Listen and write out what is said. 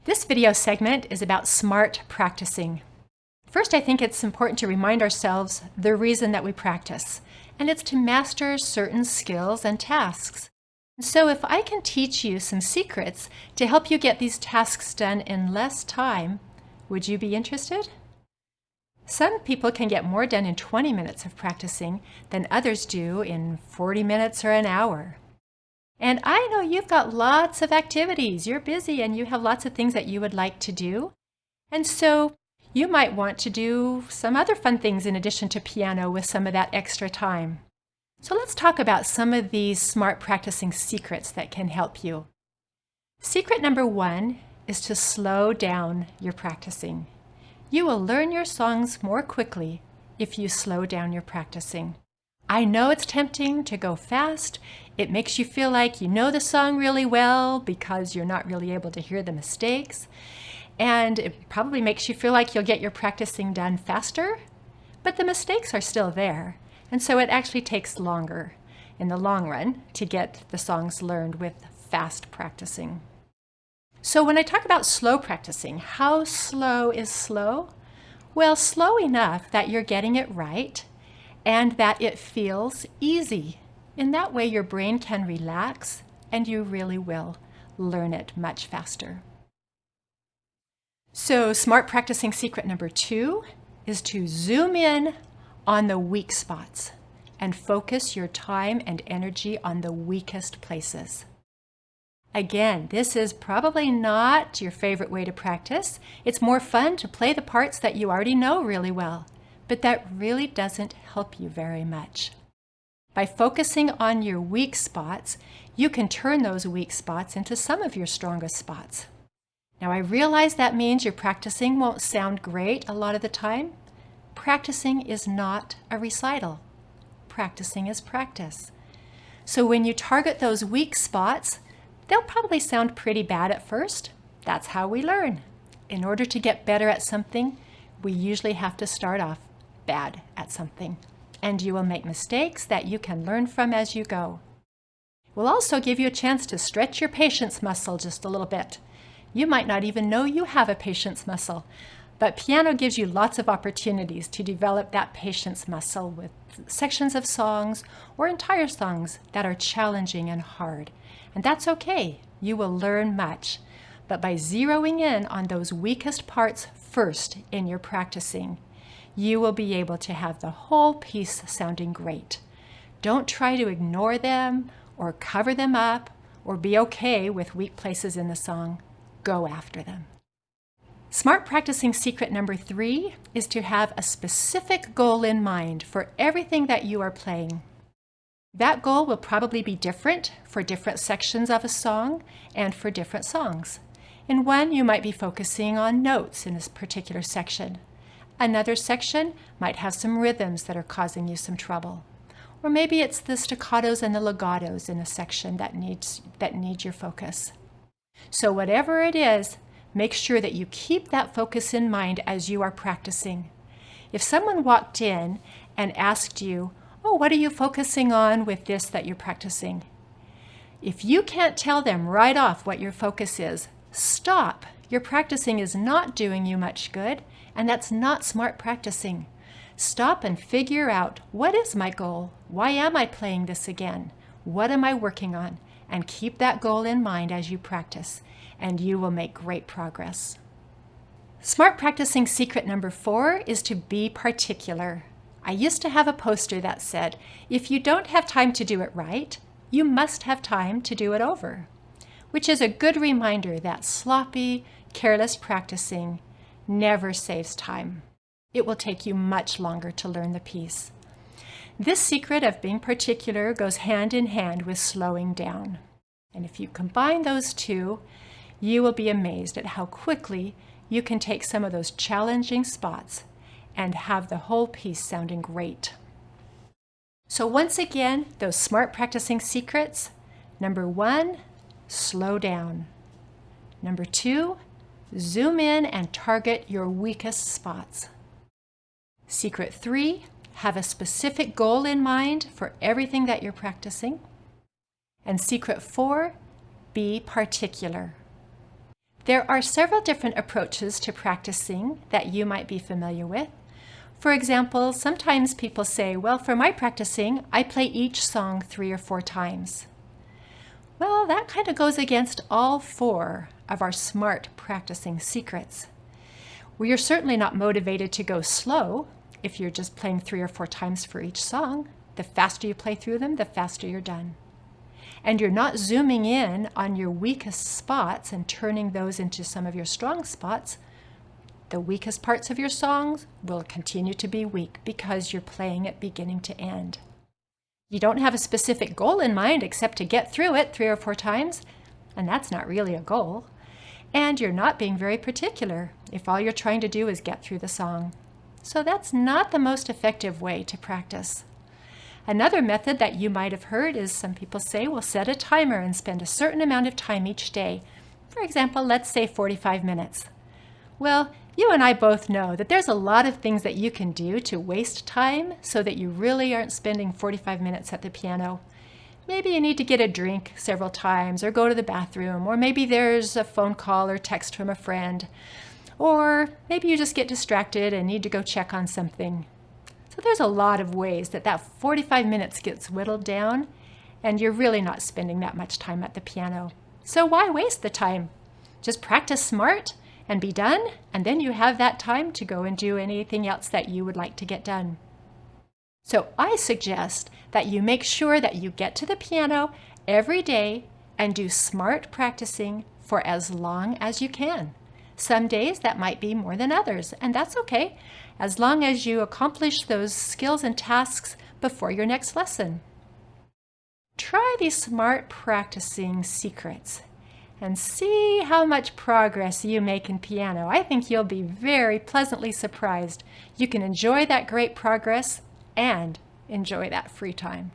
This video segment is about smart practicing. First, I think it's important to remind ourselves the reason that we practice, and it's to master certain skills and tasks. So if I can teach you some secrets to help you get these tasks done in less time, would you be interested? Some people can get more done in 20 minutes of practicing than others do in 40 minutes or an hour. And I know you've got lots of activities. You're busy and you have lots of things that you would like to do. And so you might want to do some other fun things in addition to piano with some of that extra time. So let's talk about some of these smart practicing secrets that can help you. Secret number 1 is to slow down your practicing. You will learn your songs more quickly if you slow down your practicing. I know it's tempting to go fast. It makes you feel like you know the song really well because you're not really able to hear the mistakes. And it probably makes you feel like you'll get your practicing done faster, but the mistakes are still there. And so it actually takes longer in the long run to get the songs learned with fast practicing. So when I talk about slow practicing, how slow is slow? Well, slow enough that you're getting it right and that it feels easy. In that way, your brain can relax and you really will learn it much faster. So smart practicing secret number 2 is to zoom in on the weak spots and focus your time and energy on the weakest places. Again, this is probably not your favorite way to practice. It's more fun to play the parts that you already know really well, but that really doesn't help you very much. By focusing on your weak spots, you can turn those weak spots into some of your strongest spots. Now, I realize that means your practicing won't sound great a lot of the time. Practicing is not a recital. Practicing is practice. So when you target those weak spots, they'll probably sound pretty bad at first. That's how we learn. In order to get better at something, we usually have to start off bad at something. And you will make mistakes that you can learn from as you go. We'll also give you a chance to stretch your patience muscle just a little bit. You might not even know you have a patience muscle, but piano gives you lots of opportunities to develop that patience muscle with sections of songs or entire songs that are challenging and hard. And that's okay. You will learn much. But by zeroing in on those weakest parts first in your practicing, you will be able to have the whole piece sounding great. Don't try to ignore them or cover them up or be okay with weak places in the song. Go after them. Smart practicing secret number 3 is to have a specific goal in mind for everything that you are playing. That goal will probably be different for different sections of a song and for different songs. In one, you might be focusing on notes in this particular section. Another section might have some rhythms that are causing you some trouble. Or maybe it's the staccatos and the legatos in a section that need your focus. So whatever it is, make sure that you keep that focus in mind as you are practicing. If someone walked in and asked you, "Oh, what are you focusing on with this that you're practicing?" If you can't tell them right off what your focus is, stop. Your practicing is not doing you much good, and that's not smart practicing. Stop and figure out, what is my goal? Why am I playing this again? What am I working on? And keep that goal in mind as you practice, and you will make great progress. Smart practicing secret number 4 is to be particular. I used to have a poster that said, if you don't have time to do it right, you must have time to do it over, which is a good reminder that sloppy, careless practicing never saves time. It will take you much longer to learn the piece. This secret of being particular goes hand in hand with slowing down. And if you combine those two, you will be amazed at how quickly you can take some of those challenging spots and have the whole piece sounding great. So once again, those smart practicing secrets. Number 1, slow down. Number 2, zoom in and target your weakest spots. Secret 3, have a specific goal in mind for everything that you're practicing. And secret 4, be particular. There are several different approaches to practicing that you might be familiar with. For example, sometimes people say, well, for my practicing, I play each song 3 or 4 times. Well, that kind of goes against all 4 of our SMART practicing secrets. Well, you're certainly not motivated to go slow if you're just playing 3 or 4 times for each song. The faster you play through them, the faster you're done. And you're not zooming in on your weakest spots and turning those into some of your strong spots. The weakest parts of your songs will continue to be weak because you're playing it beginning to end. You don't have a specific goal in mind except to get through it 3 or 4 times, and that's not really a goal. And you're not being very particular if all you're trying to do is get through the song. So that's not the most effective way to practice. Another method that you might have heard is some people say, well, set a timer and spend a certain amount of time each day. For example, let's say 45 minutes. Well, you and I both know that there's a lot of things that you can do to waste time so that you really aren't spending 45 minutes at the piano. Maybe you need to get a drink several times or go to the bathroom, or maybe there's a phone call or text from a friend, or maybe you just get distracted and need to go check on something. So there's a lot of ways that 45 minutes gets whittled down and you're really not spending that much time at the piano. So why waste the time? Just practice SMART and be done, and then you have that time to go and do anything else that you would like to get done. So I suggest that you make sure that you get to the piano every day and do SMART practicing for as long as you can. Some days that might be more than others, and that's okay, as long as you accomplish those skills and tasks before your next lesson. Try these SMART practicing secrets and see how much progress you make in piano. I think you'll be very pleasantly surprised. You can enjoy that great progress and enjoy that free time.